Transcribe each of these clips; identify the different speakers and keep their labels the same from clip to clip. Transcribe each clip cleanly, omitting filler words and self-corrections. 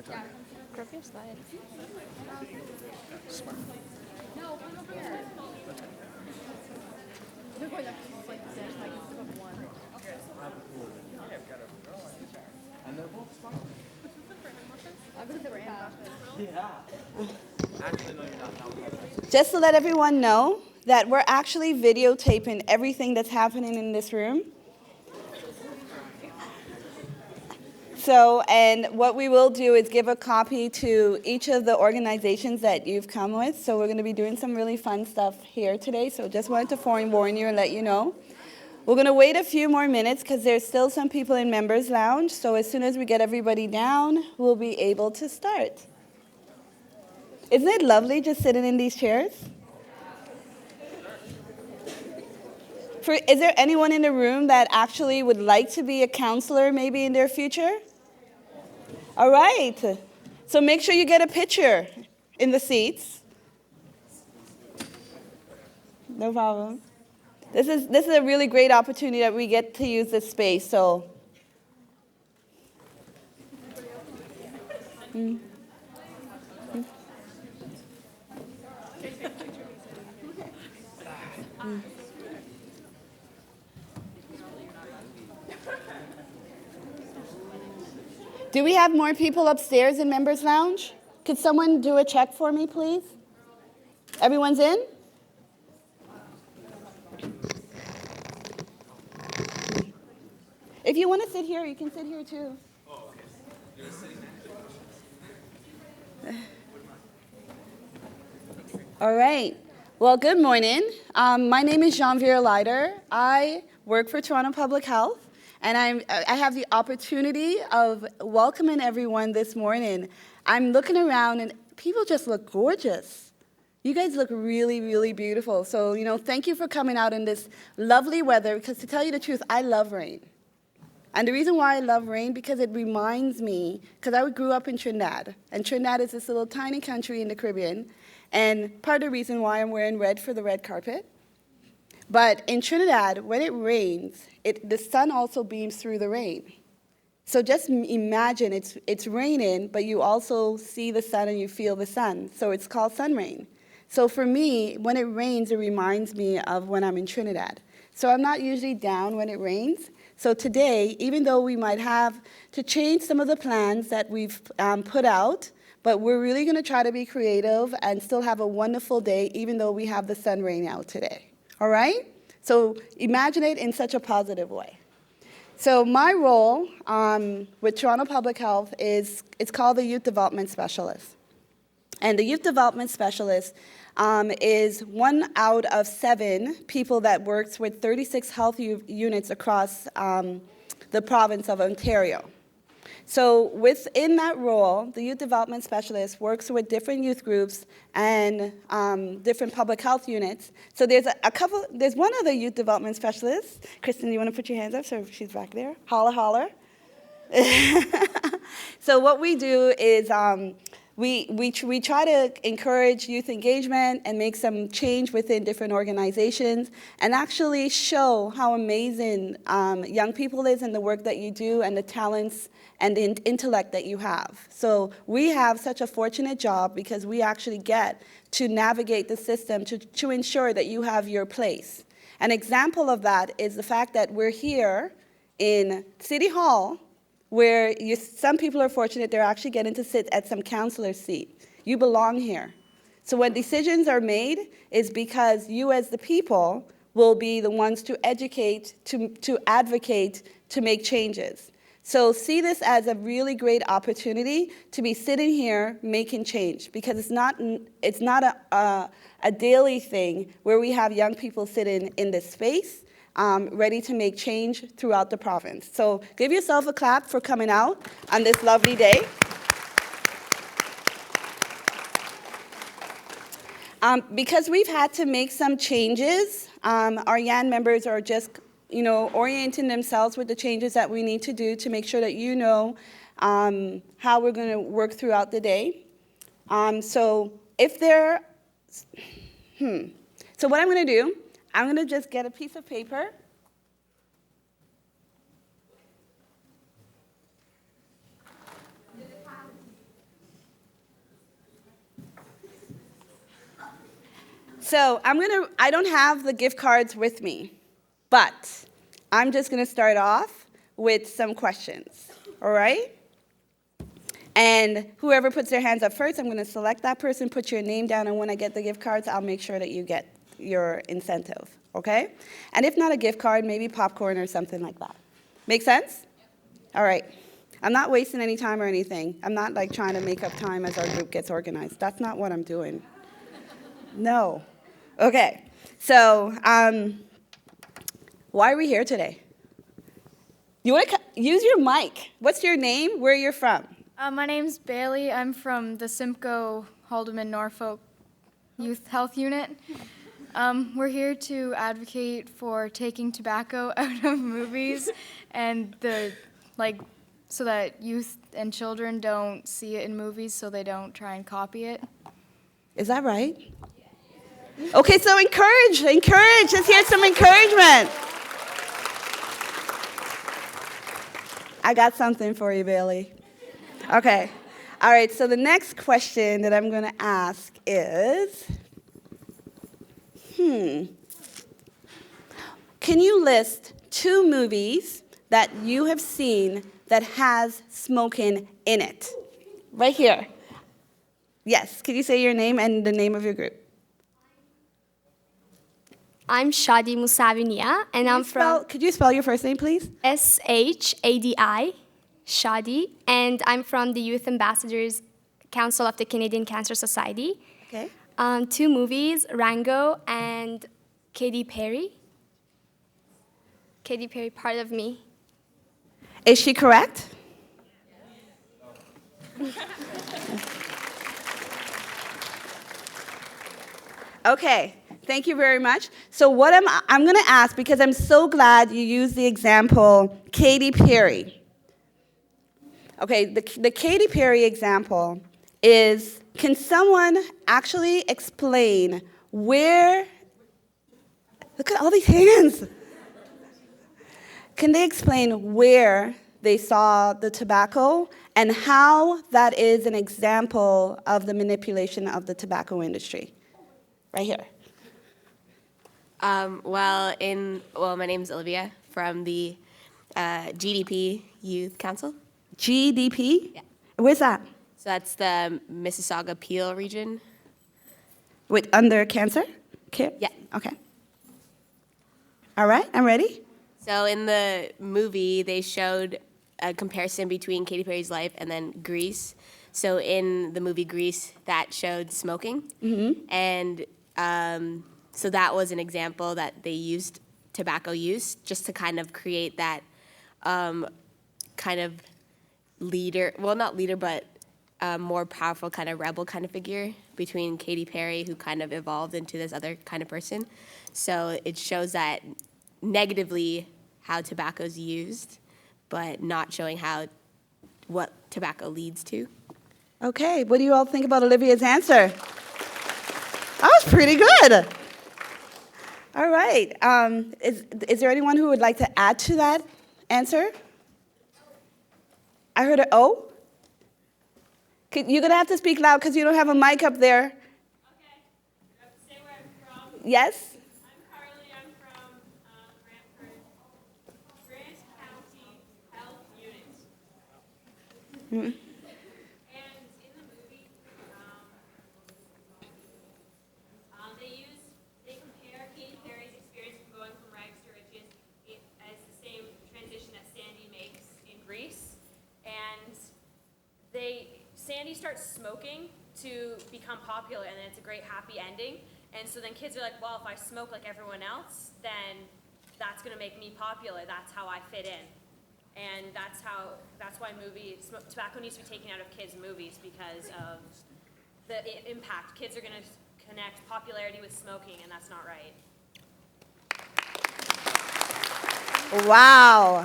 Speaker 1: Yeah. Grab your slide.
Speaker 2: Smart.
Speaker 1: No, come over here. They're going up to like this, like instead of one.
Speaker 2: And they're both smart.
Speaker 1: I'll go to the brand office.
Speaker 2: Yeah. Actually, no, you're not.
Speaker 3: Just to let everyone know that we're actually videotaping everything that's happening in this room. So, and what we will do is give a copy to each of the organizations that you've come with. So we're going to be doing some really fun stuff here today. So just wanted to forewarn you and let you know. We're going to wait a few more minutes because there's still some people in Members Lounge. So as soon as we get everybody down, we'll be able to start. Isn't it lovely just sitting in these chairs? Is there anyone in the room that actually would like to be a counselor maybe in their future? All right. So make sure you get a picture in the seats. No problem. This is a really great opportunity that we get to use this space. So. Do we have more people upstairs in Members Lounge? Could someone do a check for me, please? Everyone's in? If you want to sit here, you can sit here too.
Speaker 2: Oh, okay. You're sitting there.
Speaker 3: All right. Well, good morning. My name is Jean-Vera Leider. I work for Toronto Public Health. And I have the opportunity of welcoming everyone this morning. I'm looking around, and people just look gorgeous. You guys look really, really beautiful. So, thank you for coming out in this lovely weather, because to tell you the truth, I love rain. And the reason why I love rain, because it reminds me, because I grew up in Trinidad, and Trinidad is this little tiny country in the Caribbean, and part of the reason why I'm wearing red for the red carpet. But in Trinidad, when it rains, the sun also beams through the rain. So just imagine it's raining, but you also see the sun and you feel the sun. So it's called sun rain. So for me, when it rains, it reminds me of when I'm in Trinidad. So I'm not usually down when it rains. So today, even though we might have to change some of the plans that we've put out, but we're really going to try to be creative and still have a wonderful day, even though we have the sun rain out today. All right? So imagine it in such a positive way. So my role with Toronto Public Health it's called the Youth Development Specialist. And the Youth Development Specialist is 1 out of 7 people that works with 36 health units across the province of Ontario. So within that role, the Youth Development Specialist works with different youth groups and different public health units. So there's one other Youth Development Specialist. Kristen, do you want to put your hands up? So she's back there. Holla, holla. So what we do is we try to encourage youth engagement and make some change within different organizations and actually show how amazing young people is in the work that you do and the talents and the intellect that you have. So we have such a fortunate job because we actually get to navigate the system to ensure that you have your place. An example of that is the fact that we're here in City Hall, where some people are fortunate they're actually getting to sit at some counselor's seat. You belong here. So when decisions are made, is because you as the people will be the ones to educate, to advocate, to make changes. So see this as a really great opportunity to be sitting here making change, because it's not a daily thing where we have young people sitting in this space ready to make change throughout the province. So give yourself a clap for coming out on this lovely day. Because we've had to make some changes, our YAN members are just orienting themselves with the changes that we need to do to make sure that how we're going to work throughout the day. So what I'm going to do, I'm going to just get a piece of paper. So I don't have the gift cards with me, but I'm just gonna start off with some questions, all right? And whoever puts their hands up first, I'm gonna select that person, put your name down, and when I get the gift cards, I'll make sure that you get your incentive, okay? And if not a gift card, maybe popcorn or something like that. Make sense? All right. I'm not wasting any time or anything. I'm not like trying to make up time as our group gets organized. That's not what I'm doing. No. Okay. So, why are we here today? You want to use your mic. What's your name? Where you're from?
Speaker 4: My name's Bailey. I'm from the Simcoe Haldeman Norfolk Youth Health Unit. We're here to advocate for taking tobacco out of movies and so that youth and children don't see it in movies so they don't try and copy it.
Speaker 3: Is that right? Okay, so encourage. Let's hear some encouragement. I got something for you, Bailey. Okay. All right, so the next question that I'm going to ask is, can you list 2 movies that you have seen that has smoking in it? Right here. Yes, can you say your name and the name of your group?
Speaker 5: I'm Shadi Musavinia, and I'm from
Speaker 3: Could you spell your first name, please?
Speaker 5: SHADI, Shadi, and I'm from the Youth Ambassadors Council of the Canadian Cancer Society.
Speaker 3: Okay.
Speaker 5: 2 movies, Rango and Katy Perry. Katy Perry, Part of Me.
Speaker 3: Is she correct? Okay, thank you very much. So what I'm going to ask, because I'm so glad you used the example Katy Perry. Okay, the Katy Perry example is, can someone actually explain where, look at all these hands. Can they explain where they saw the tobacco and how that is an example of the manipulation of the tobacco industry? Right here.
Speaker 6: My name's Olivia from the GDP Youth Council.
Speaker 3: GDP?
Speaker 6: Yeah.
Speaker 3: Where's that?
Speaker 6: So that's the Mississauga Peel region.
Speaker 3: With under cancer care?
Speaker 6: Yeah.
Speaker 3: Okay. All right, I'm ready.
Speaker 6: So in the movie, they showed a comparison between Katy Perry's life and then Grease. So in the movie Grease, that showed smoking. Mm-hmm. And so that was an example that they used tobacco use just to kind of create that kind of leader, well, not leader, but more powerful kind of rebel kind of figure between Katy Perry, who kind of evolved into this other kind of person. So it shows that negatively how tobacco is used, but not showing what tobacco leads to.
Speaker 3: Okay, what do you all think about Olivia's answer? That was pretty good. All right. Is there anyone who would like to add to that answer? I heard an O. You're going to have to speak loud because you don't have a mic up there.
Speaker 7: Okay. You have to say where I'm from.
Speaker 3: Yes?
Speaker 7: I'm Carly. I'm from Brantford. Grant County Health Unit. And in the movie, they compare Katy Perry's experience from going from rags to riches as the same transition that Sandy makes in Grease. And Sandy starts smoking to become popular, and then it's a great happy ending. And so then kids are like, well, if I smoke like everyone else, then that's going to make me popular. That's how I fit in. And that's why tobacco needs to be taken out of kids' movies, because of the impact. Kids are going to connect popularity with smoking, and that's not right.
Speaker 3: Wow.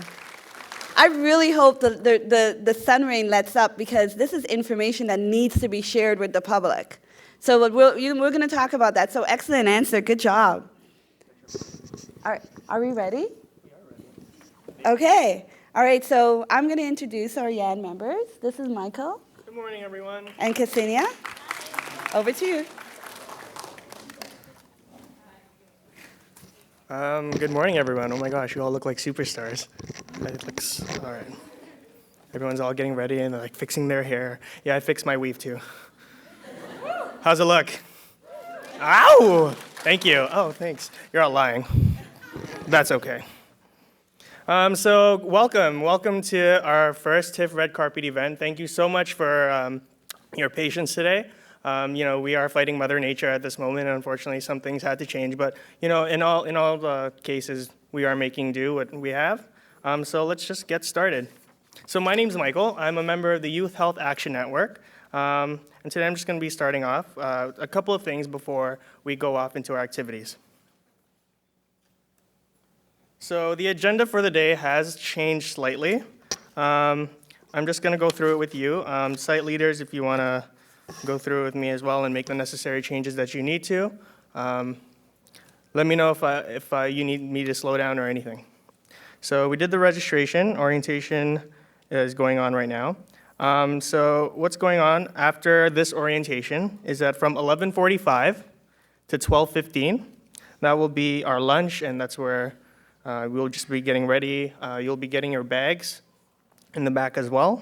Speaker 3: I really hope the sun rain lets up, because this is information that needs to be shared with the public. So we're going to talk about that. So excellent answer. Good job. All right. Are we ready? We are ready. Okay. All right. So I'm going to introduce our YAN members. This is Michael.
Speaker 8: Good morning, everyone.
Speaker 3: And Ksenia. Over to you.
Speaker 8: Good morning, everyone. Oh my gosh, you all look like superstars. It looks, all right. Everyone's all getting ready and they're like fixing their hair. Yeah, I fixed my weave too. How's it look? Ow! Thank you. Oh, thanks. You're all lying. That's okay. So welcome to our first TIFF Red Carpet event. Thank you so much for your patience today. We are fighting Mother Nature at this moment, and unfortunately some things had to change, but in all the cases, we are making do what we have. So let's just get started. So my name's Michael. I'm a member of the Youth Health Action Network, and today I'm just going to be starting off a couple of things before we go off into our activities. So the agenda for the day has changed slightly. I'm just going to go through it with you. Site leaders, if you want to go through it with me as well and make the necessary changes that you need to. Let me know if you need me to slow down or anything. So we did the registration. Orientation is going on right now. So what's going on after this orientation is that from 11:45 to 12:15, that will be our lunch, and that's where we'll just be getting ready. You'll be getting your bags in the back as well.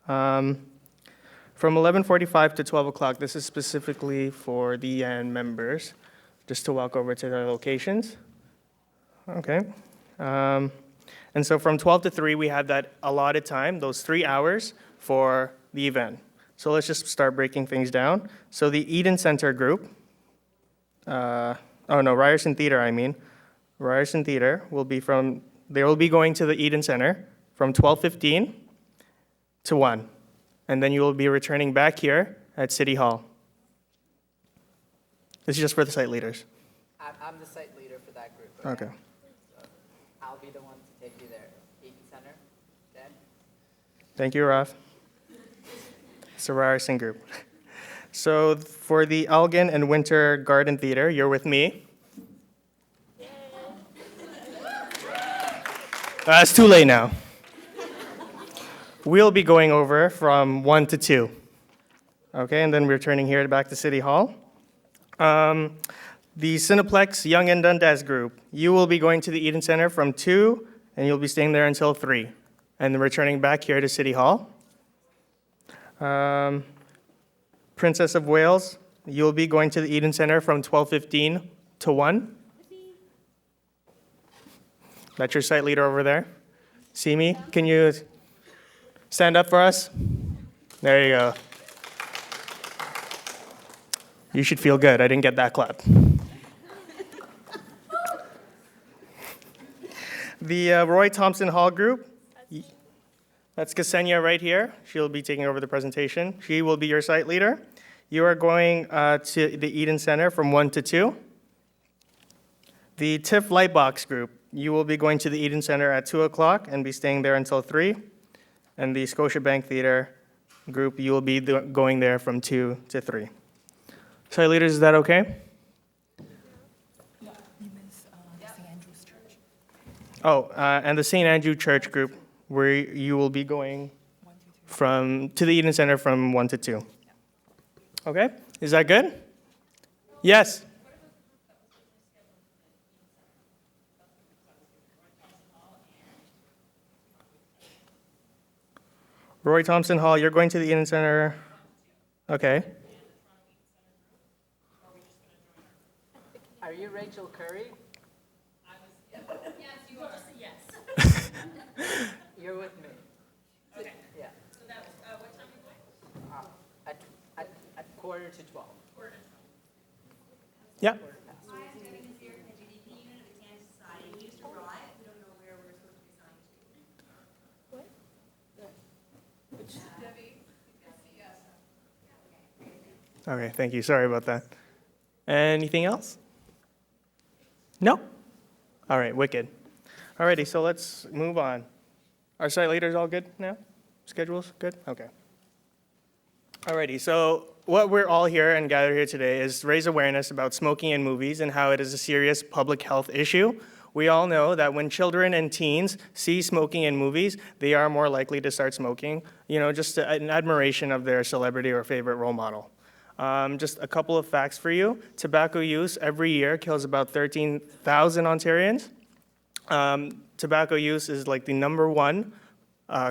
Speaker 8: From 11:45 to 12 o'clock, this is specifically for the YAN members, just to walk over to their locations. Okay. And so from 12 to 3, we have that allotted time, those 3 hours for the event. So let's just start breaking things down. So the Eden Center group, Ryerson Theater, Ryerson Theater they will be going to the Eden Center from 12:15 to 1. And then you will be returning back here at City Hall. This is just for the site leaders.
Speaker 9: I'm the site leader for that group.
Speaker 8: Okay.
Speaker 9: So I'll be the one to take you there. Eden Center, then.
Speaker 8: Thank you, Raf. It's a Ryerson group. So for the Elgin and Winter Garden Theater, you're with me. It's too late now. We'll be going over from 1 to 2. Okay, and then we're returning here back to City Hall. The Cineplex Young and Dundas group, you will be going to the Eden Center from 2, and you'll be staying there until 3, and then returning back here to City Hall. Princess of Wales, you'll be going to the Eden Center from 12:15 to 1. That's your site leader over there. See me? Can you stand up for us? There you go. You should feel good. I didn't get that clap. The Roy Thompson Hall group, that's Ksenia right here. She'll be taking over the presentation. She will be your site leader. You are going to the Eden Center from 1 to 2. The TIFF Lightbox group, you will be going to the Eden Center at 2 o'clock and be staying there until 3. And the Scotiabank Theater group, you will be going there from 2 to 3. Site leaders, is that okay?
Speaker 10: Yeah, you miss the St. Andrew's Church.
Speaker 8: Oh, and the St. Andrew Church group, where you will be going to the Eden Center from 1 to 2. Okay, is that good? Yes. Roy Thompson Hall, you're going to the Eden Center. Okay.
Speaker 9: Are you Rachel Curry?
Speaker 7: Yes, you are. Yes.
Speaker 9: You're with me.
Speaker 7: Okay.
Speaker 9: Yeah.
Speaker 7: So that was, what time are you going?
Speaker 9: At quarter to 12.
Speaker 8: Yeah. Okay, thank you. Sorry about that. Anything else? No? All right, wicked. Alrighty, so let's move on. Our site leaders all good now? Schedules good? Okay. Alrighty, so what we're all here and gathered here today is to raise awareness about smoking in movies and how it is a serious public health issue. We all know that when children and teens see smoking in movies, they are more likely to start smoking, just an admiration of their celebrity or favorite role model. Just a couple of facts for you. Tobacco use every year kills about 13,000 Ontarians. Tobacco use is like the #1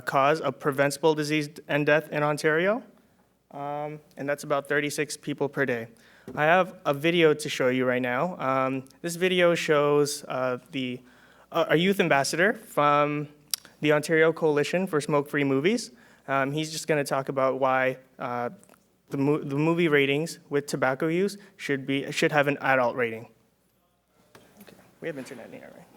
Speaker 8: cause of preventable disease and death in Ontario, and that's about 36 people per day. I have a video to show you right now. This video shows a youth ambassador from the Ontario Coalition for Smoke-Free Movies. He's just going to talk about why the movie ratings with tobacco use should have an adult rating. Okay. We have internet here, right?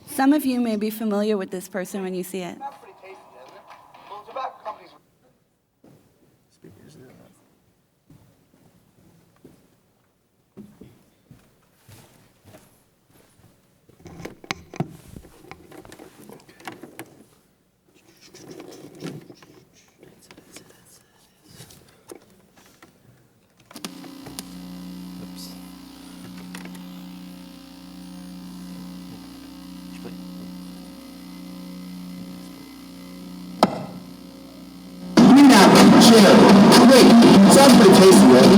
Speaker 3: Some of you may be familiar with this person when you see it.
Speaker 11: That's pretty tasty, isn't it? Well, tobacco companies.
Speaker 12: Wait, it sounds pretty tasty, right?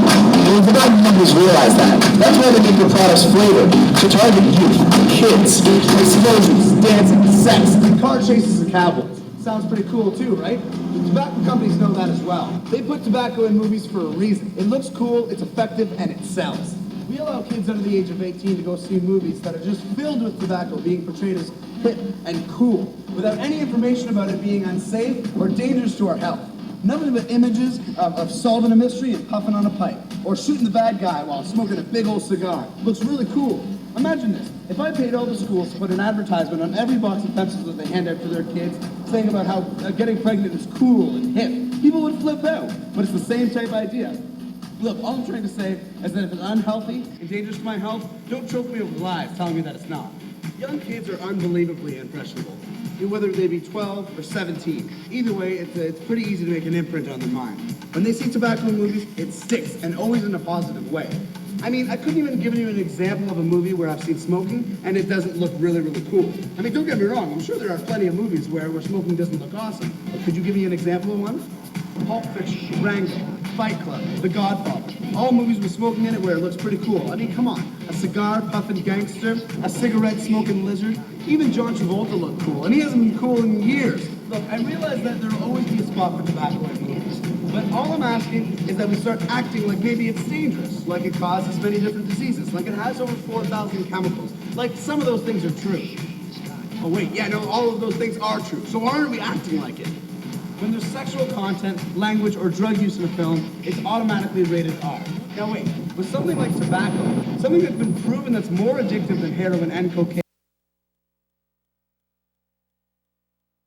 Speaker 12: Well, tobacco companies realize that. That's why they make their products flavored to target youth, kids, explosions, dancing, sex, and car chases and cowboys. Sounds pretty cool too, right? The tobacco companies know that as well. They put tobacco in movies for a reason. It looks cool, it's effective, and it sells. We allow kids under the age of 18 to go see movies that are just filled with tobacco being portrayed as hip and cool, without any information about it being unsafe or dangerous to our health. Nothing but images of solving a mystery and puffing on a pipe, or shooting the bad guy while smoking a big old cigar. Looks really cool. Imagine this. If I paid all the schools to put an advertisement on every box of pencils that they hand out to their kids, saying about how getting pregnant is cool and hip, people would flip out. But it's the same type idea. Look, all I'm trying to say is that if it's unhealthy and dangerous to my health, don't choke me with lies telling me that it's not. Young kids are unbelievably impressionable, whether they be 12 or 17. Either way, it's pretty easy to make an imprint on their mind. When they see tobacco in movies, it sticks, and always in a positive way. I mean, I couldn't even give you an example of a movie where I've seen smoking, and it doesn't look really, really cool. I mean, don't get me wrong, I'm sure there are plenty of movies where smoking doesn't look awesome. But could you give me an example of one? Pulp Fiction, Rango, Fight Club, The Godfather. All movies with smoking in it where it looks pretty cool. I mean, come on. A cigar-puffing gangster, a cigarette-smoking lizard. Even John Travolta looked cool, and he hasn't been cool in years. Look, I realize that there will always be a spot for tobacco in movies. But all I'm asking is that we start acting like maybe it's dangerous, like it causes many different diseases, like it has over 4,000 chemicals, like some of those things are true. Oh wait, yeah, no, all of those things are true. So why aren't we acting like it? When there's sexual content, language, or drug use in a film, it's automatically rated R. Now wait, with something like tobacco, something that's been proven that's more addictive than heroin and cocaine,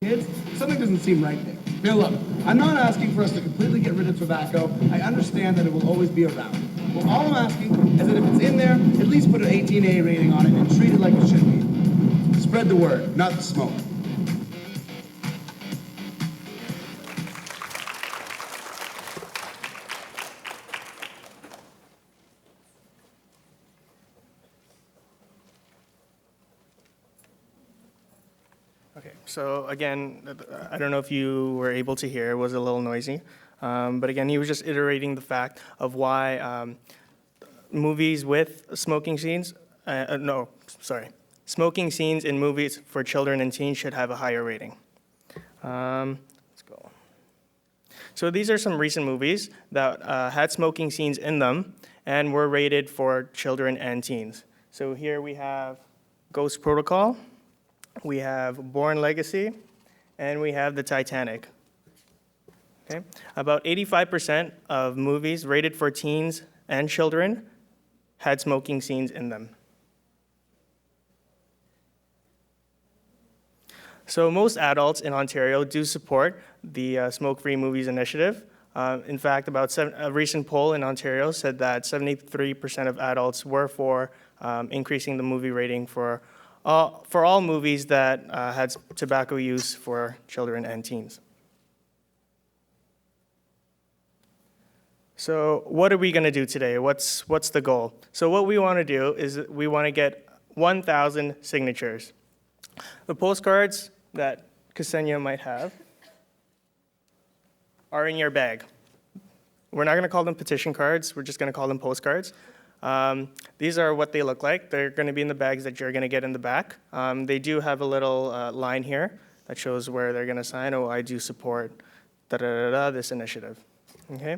Speaker 12: kids, something doesn't seem right there. Now look, I'm not asking for us to completely get rid of tobacco. I understand that it will always be around. Well, all I'm asking is that if it's in there, at least put an 18A rating on it and treat it like it should be. Spread the word, not the smoke.
Speaker 8: Okay, so again, I don't know if you were able to hear, it was a little noisy. But again, he was just iterating the fact of why movies with smoking scenes, smoking scenes in movies for children and teens should have a higher rating. Let's go. So these are some recent movies that had smoking scenes in them and were rated for children and teens. So here we have Ghost Protocol, we have Born Legacy, and we have The Titanic. Okay? About 85% of movies rated for teens and children had smoking scenes in them. So most adults in Ontario do support the Smoke-Free Movies initiative. In fact, a recent poll in Ontario said that 73% of adults were for increasing the movie rating for all movies that had tobacco use for children and teens. So what are we going to do today? What's the goal? So what we want to do is we want to get 1,000 signatures. The postcards that Ksenia might have are in your bag. We're not going to call them petition cards. We're just going to call them postcards. These are what they look like. They're going to be in the bags that you're going to get in the back. They do have a little line here that shows where they're going to sign, oh, I do support this initiative. Okay?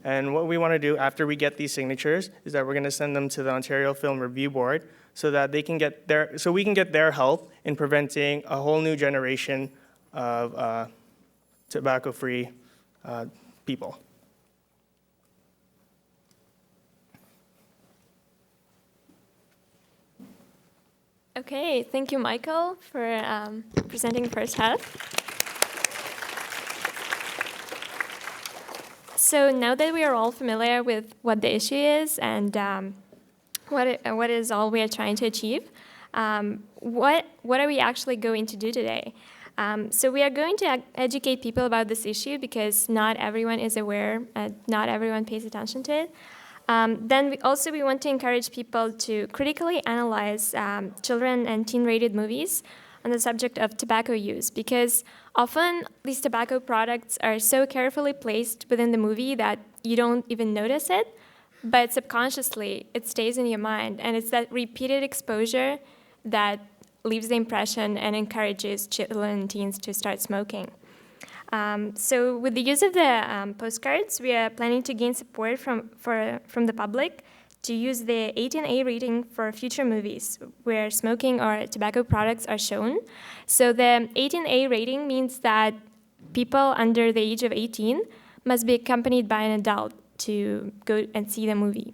Speaker 8: And what we want to do after we get these signatures is that we're going to send them to the Ontario Film Review Board so that we can get their help in preventing a whole new generation of tobacco-free people.
Speaker 13: Okay, thank you, Michael, for presenting the first half. So now that we are all familiar with what the issue is and what is all we are trying to achieve, what are we actually going to do today? So we are going to educate people about this issue because not everyone is aware, not everyone pays attention to it. Then we want to encourage people to critically analyze children and teen-rated movies on the subject of tobacco use, because often these tobacco products are so carefully placed within the movie that you don't even notice it, but subconsciously it stays in your mind, and it's that repeated exposure that leaves the impression and encourages children and teens to start smoking. So with the use of the postcards, we are planning to gain support from the public to use the 18A rating for future movies where smoking or tobacco products are shown. So the 18A rating means that people under the age of 18 must be accompanied by an adult to go and see the movie.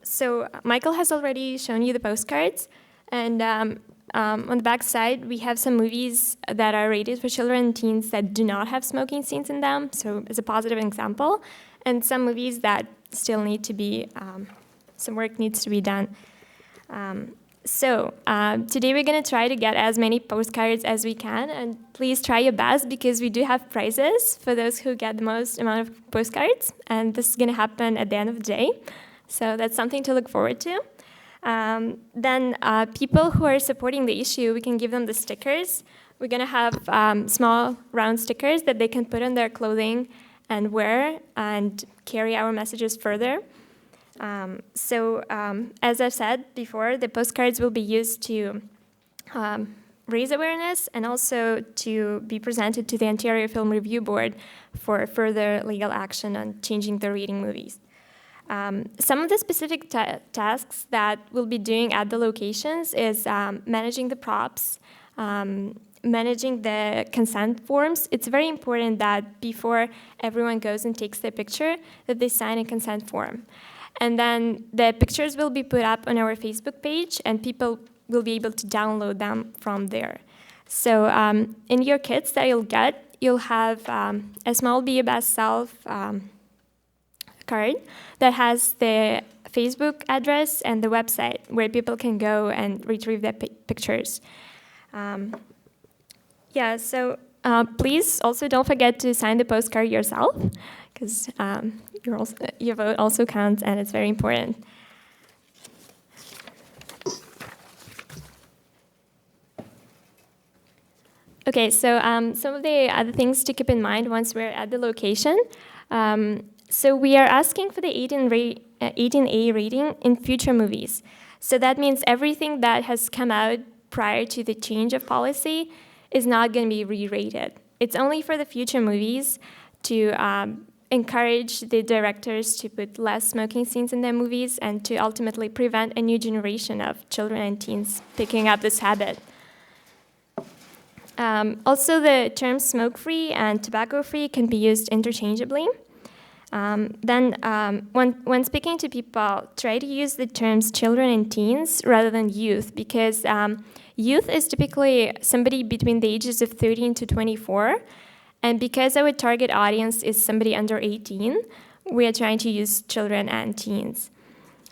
Speaker 13: So Michael has already shown you the postcards, and on the back side, we have some movies that are rated for children and teens that do not have smoking scenes in them, so as a positive example, and some movies that still need to be, some work needs to be done. Today we're going to try to get as many postcards as we can, and please try your best because we do have prizes for those who get the most amount of postcards, and this is going to happen at the end of the day, so that's something to look forward to. Then people who are supporting the issue, we can give them the stickers. We're going to have small round stickers that they can put on their clothing and wear and carry our messages further. As I've said before, the postcards will be used to raise awareness and also to be presented to the Ontario Film Review Board for further legal action on changing the rating movies. Some of the specific tasks that we'll be doing at the locations is managing the props, managing the consent forms. It's very important that before everyone goes and takes their picture, that they sign a consent form. And then the pictures will be put up on our Facebook page, and people will be able to download them from there. So in your kits that you'll have a small Be Your Best Self card that has the Facebook address and the website where people can go and retrieve their pictures. Please also don't forget to sign the postcard yourself, because your vote also counts and it's very important. Okay, so some of the other things to keep in mind once we're at the location. So we are asking for the 18A rating in future movies. So that means everything that has come out prior to the change of policy is not going to be re-rated. It's only for the future movies to encourage the directors to put less smoking scenes in their movies and to ultimately prevent a new generation of children and teens picking up this habit. Also, the terms smoke-free and tobacco-free can be used interchangeably. When speaking to people, try to use the terms children and teens rather than youth, because youth is typically somebody between the ages of 13 to 24, and because our target audience is somebody under 18, we are trying to use children and teens.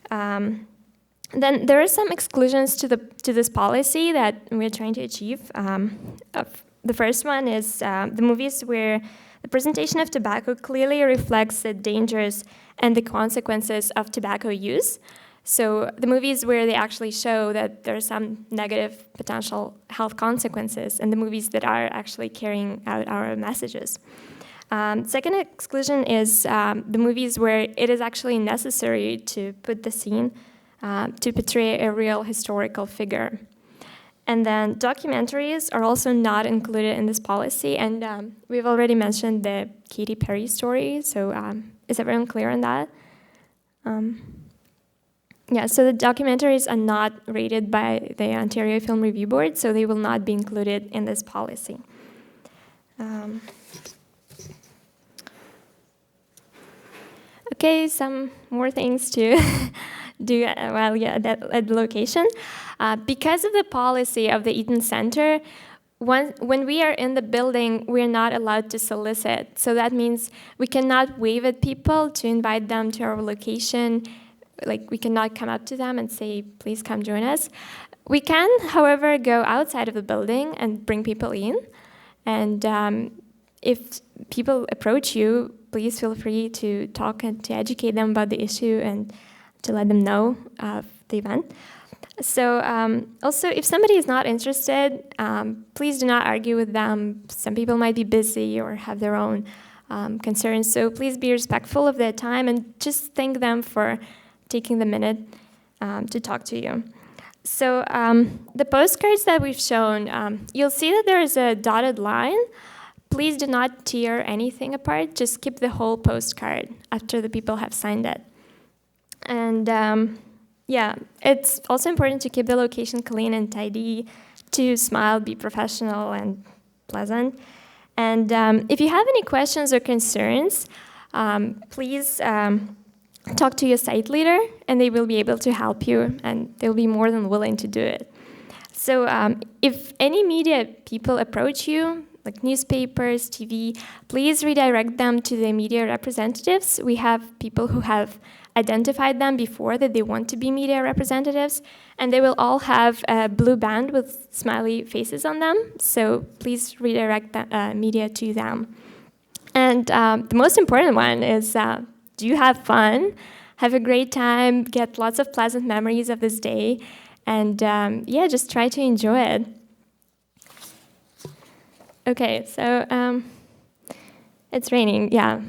Speaker 13: Then there are some exclusions to this policy that we're trying to achieve. The first one is the movies where The presentation of tobacco clearly reflects the dangers and the consequences of tobacco use. So the movies where they actually show that there are some negative potential health consequences, and the movies that are actually carrying out our messages. Second exclusion is the movies where it is actually necessary to put the scene to portray a real historical figure. And then documentaries are also not included in this policy, and we've already mentioned the Katy Perry story, so is everyone clear on that? Yeah, so the documentaries are not rated by the Ontario Film Review Board, so they will not be included in this policy. Okay, some more things to do at the location. Because of the policy of the Eaton Center, when we are in the building, we're not allowed to solicit. So that means we cannot wave at people to invite them to our location. Like, we cannot come up to them and say, please come join us. We can, however, go outside of the building and bring people in. And if people approach you, please feel free to talk and to educate them about the issue and to let them know of the event. So also, if somebody is not interested, please do not argue with them. Some people might be busy or have their own concerns. So please be respectful of their time and just thank them for taking the minute to talk to you. So the postcards that we've shown, you'll see that there is a dotted line. Please do not tear anything apart. Just keep the whole postcard after the people have signed it. And yeah, it's also important to keep the location clean and tidy, to smile, be professional and pleasant. And if you have any questions or concerns, please talk to your site leader, and they will be able to help you, and they'll be more than willing to do it. So if any media people approach you, like newspapers, TV, please redirect them to the media representatives. We have people who have identified them before that they want to be media representatives, and they will all have a blue band with smiley faces on them, so please redirect the media to them. And the most important one is, do you have fun? Have a great time, get lots of pleasant memories of this day, and yeah, just try to enjoy it. Okay, so it's raining, yeah.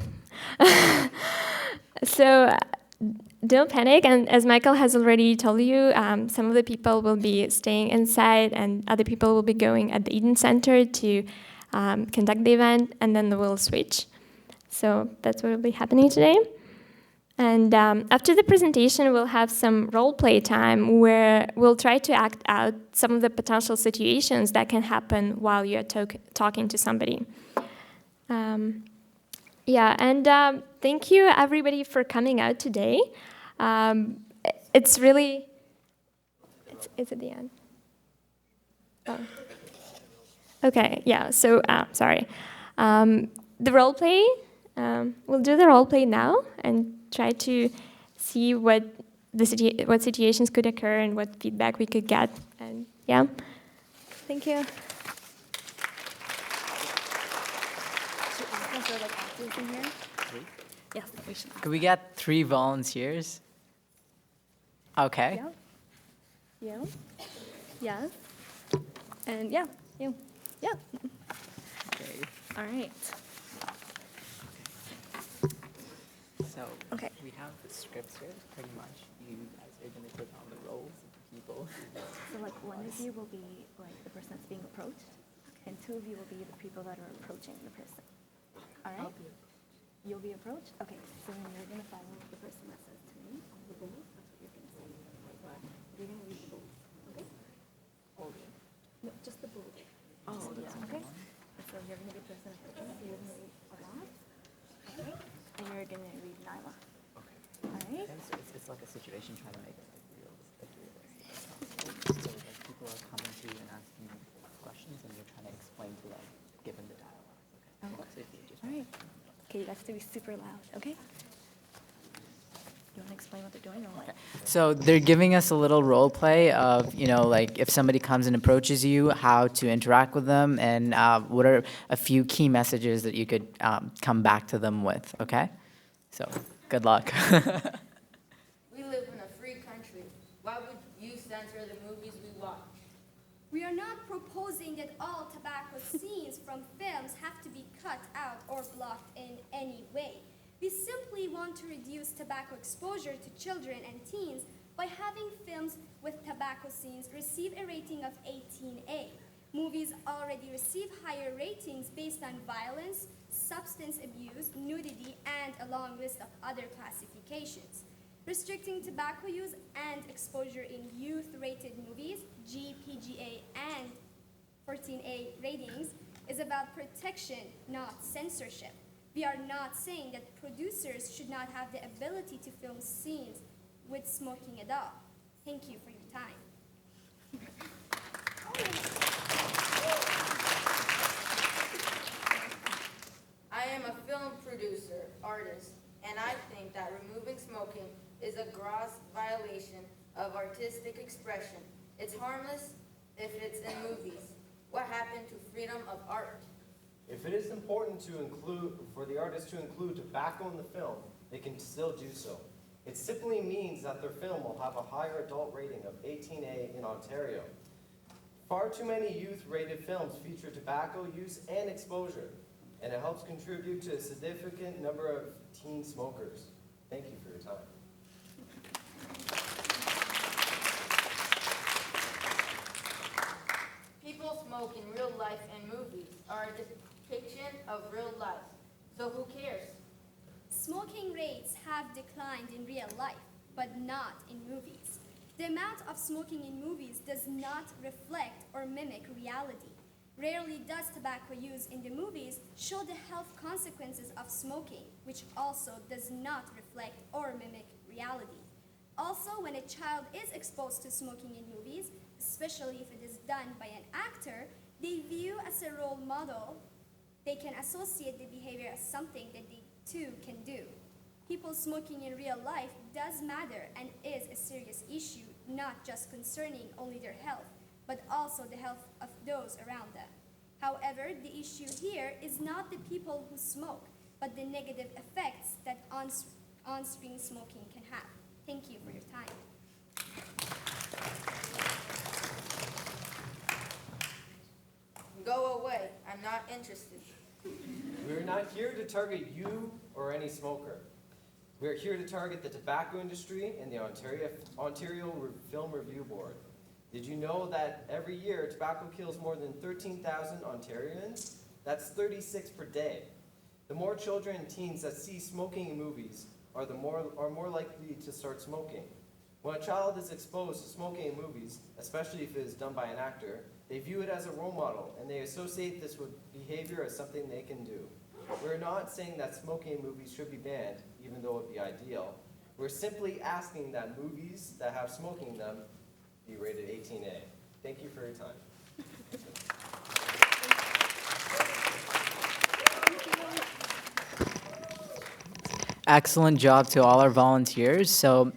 Speaker 13: So don't panic, and as Michael has already told you, some of the people will be staying inside, and other people will be going at the Eden Center to conduct the event, and then we'll switch. So that's what will be happening today. And after the presentation, we'll have some role play time where we'll try to act out some of the potential situations that can happen while you're talking to somebody. Yeah, and thank you everybody for coming out today. It's really, it's at the end. Oh. Okay, yeah, so sorry. The role play, we'll do the role play now and try to see what situations could occur and what feedback we could get. And yeah, thank you.
Speaker 10: Yes, we should.
Speaker 9: Could we get 3 volunteers? Okay.
Speaker 1: Yeah. Yes. And yeah, you. Yeah.
Speaker 9: Okay.
Speaker 1: All right.
Speaker 9: So
Speaker 1: Okay.
Speaker 9: we have the scripts here, pretty much. You guys are going to take on the roles of the people.
Speaker 1: So like one of you will be like the person that's being approached, and 2 of you will be the people that are approaching the person. All right? You'll be approached? Okay, so then you're going to follow the person that says to me, all the bulls, that's what you're going to say. You're going to read the bulls, okay? No, just the bulls. Oh, yeah. Okay? And so you're going to be the person approaching, so you're going to read Arad, okay? And you're going to read Nyla.
Speaker 9: Okay.
Speaker 1: All right?
Speaker 9: Okay, so it's like a situation trying to make it like realistic. So like people are coming to you and asking you questions, and you're trying to explain to them, given the dialogue. Okay. So if you just
Speaker 1: All right. Okay, you have to be super loud, okay? You want to explain what they're doing or what?
Speaker 9: So they're giving us a little role play of, like if somebody comes and approaches you, how to interact with them, and what are a few key messages that you could come back to them with, okay? So, good luck.
Speaker 14: We live in a free country. Why would you censor the movies we watch?
Speaker 15: We are not proposing that all tobacco scenes from films have to be cut out or blocked in any way. We simply want to reduce tobacco exposure to children and teens by having films with tobacco scenes receive a rating of 18A. Movies already receive higher ratings based on violence, substance abuse, nudity, and a long list of other classifications. Restricting tobacco use and exposure in youth-rated movies, GPGA and 14A ratings, is about protection, not censorship. We are not saying that producers should not have the ability to film scenes with smoking at all. Thank you for your time.
Speaker 14: I am a film producer, artist, and I think that removing smoking is a gross violation of artistic expression. It's harmless if it's in movies. What happened to freedom of art?
Speaker 16: If it is important for the artist to include tobacco in the film, they can still do so. It simply means that their film will have a higher adult rating of 18A in Ontario. Far too many youth-rated films feature tobacco use and exposure, and it helps contribute to a significant number of teen smokers. Thank you for your time.
Speaker 14: People smoke in real life, and movies are a depiction of real life. So who cares?
Speaker 15: Smoking rates have declined in real life, but not in movies. The amount of smoking in movies does not reflect or mimic reality. Rarely does tobacco use in the movies show the health consequences of smoking, which also does not reflect or mimic reality. Also, when a child is exposed to smoking in movies, especially if it is done by an actor, they view as a role model. They can associate the behavior as something that they too can do. People smoking in real life does matter and is a serious issue, not just concerning only their health, but also the health of those around them. However, the issue here is not the people who smoke, but the negative effects that on-screen smoking can have. Thank you for your time.
Speaker 14: Go away. I'm not interested.
Speaker 16: We're not here to target you or any smoker. We're here to target the tobacco industry and the Ontario Film Review Board. Did you know that every year tobacco kills more than 13,000 Ontarians? That's 36 per day. The more children and teens that see smoking in movies are more likely to start smoking. When a child is exposed to smoking in movies, especially if it is done by an actor, they view it as a role model, and they associate this with behavior as something they can do. We're not saying that smoking in movies should be banned, even though it would be ideal. We're simply asking that movies that have smoking in them be rated 18A. Thank you for your time.
Speaker 9: Excellent job to all our volunteers. So,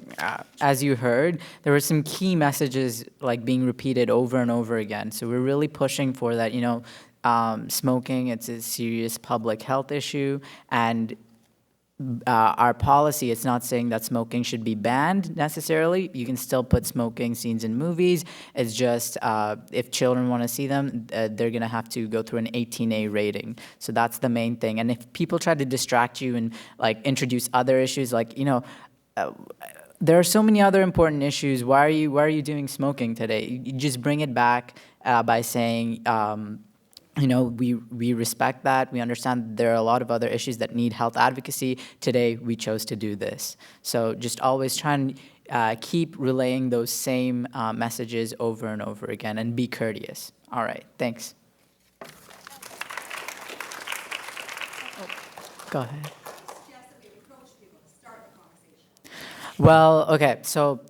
Speaker 9: as you heard, there were some key messages like being repeated over and over again. So we're really pushing for that. Smoking, it's a serious public health issue, and our policy, it's not saying that smoking should be banned necessarily. You can still put smoking scenes in movies. It's just if children want to see them, they're going to have to go through an 18A rating. So that's the main thing. And if people try to distract you and introduce other issues, there are so many other important issues. Why are you doing smoking today? You just bring it back by saying, we respect that. We understand there are a lot of other issues that need health advocacy. Today, we chose to do this. So just always try and keep relaying those same messages over and over again and be courteous. All right, thanks. Go ahead. Well, okay, so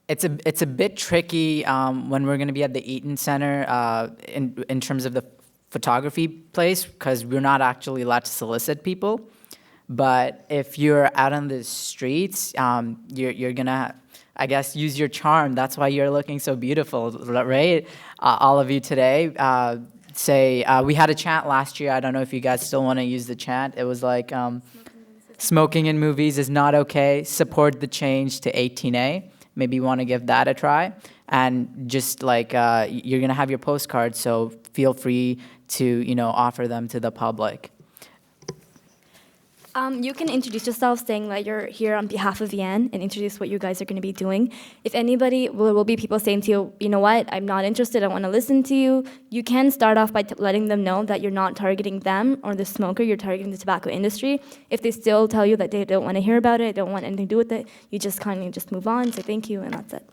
Speaker 9: it's a bit tricky when we're going to be at the Eaton Center in terms of the photography place, because we're not actually allowed to solicit people. But if you're out on the streets, you're gonna, I guess, use your charm. That's why you're looking so beautiful, right? All of you today. We had a chant last year. I don't know if you guys still want to use the chant. It was like, smoking in movies is not okay. Support the change to 18A. Maybe you want to give that a try. And just like, you're going to have your postcards, so feel free to, offer them to the public.
Speaker 1: You can introduce yourself saying that you're here on behalf of VN and introduce what you guys are going to be doing. If anybody, will be people saying to you, you know what, I'm not interested, I want to listen to you. You can start off by letting them know that you're not targeting them or the smoker, you're targeting the tobacco industry. If they still tell you that they don't want to hear about it, don't want anything to do with it, you just kind of just move on, say thank you, and that's it.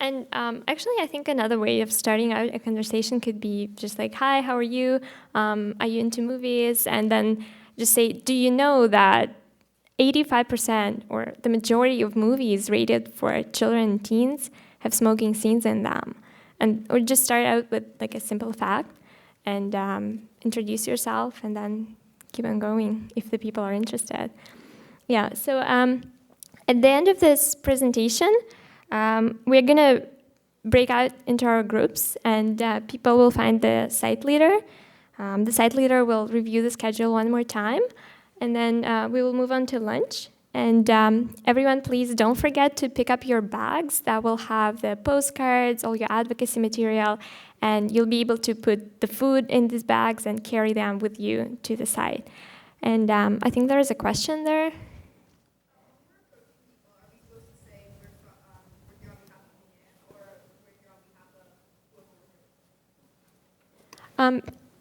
Speaker 13: And actually, I think another way of starting out a conversation could be just like, hi, how are you? Are you into movies? And then just say, do you know that 85% or the majority of movies rated for children and teens have smoking scenes in them? Or just start out with like a simple fact and introduce yourself and then keep on going if the people are interested. Yeah, so at the end of this presentation, we're going to break out into our groups, and people will find the site leader. The site leader will review the schedule one more time, and then we will move on to lunch. And everyone, please don't forget to pick up your bags that will have the postcards, all your advocacy material, and you'll be able to put the food in these bags and carry them with you to the site. And I think there is a question there.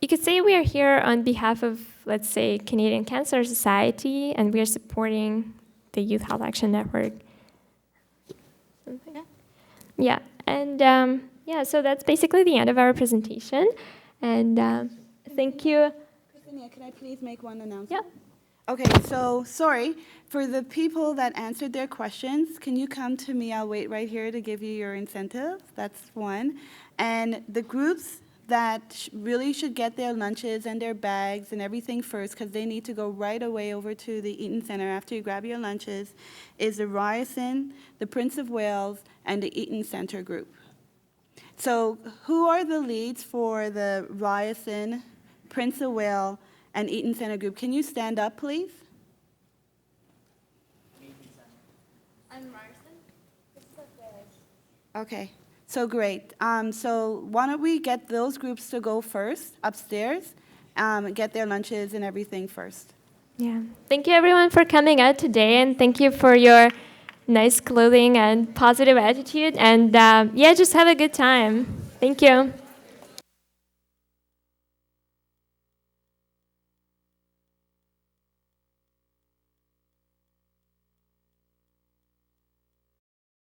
Speaker 13: You could say we are here on behalf of, let's say, Canadian Cancer Society, and we are supporting the Youth Health Action Network. Yeah, and so that's basically the end of our presentation. And thank you.
Speaker 3: Christina, can I please make one announcement? Yeah. Okay, so sorry. For the people that answered their questions, can you come to me? I'll wait right here to give you your incentive. That's one. And the groups that really should get their lunches and their bags and everything first, because they need to go right away over to the Eaton Center after you grab your lunches, is the Ryerson, the Prince of Wales, and the Eaton Center group. So who are the leads for the Ryerson, Prince of Wales, and Eaton Center group? Can you stand up, please?
Speaker 15: I'm Ryerson. Prince of Wales.
Speaker 3: Okay. So great. So why don't we get those groups to go first upstairs, get their lunches and everything first.
Speaker 13: Yeah. Thank you, everyone, for coming out today, and thank you for your nice clothing and positive attitude. And just have a good time. Thank you.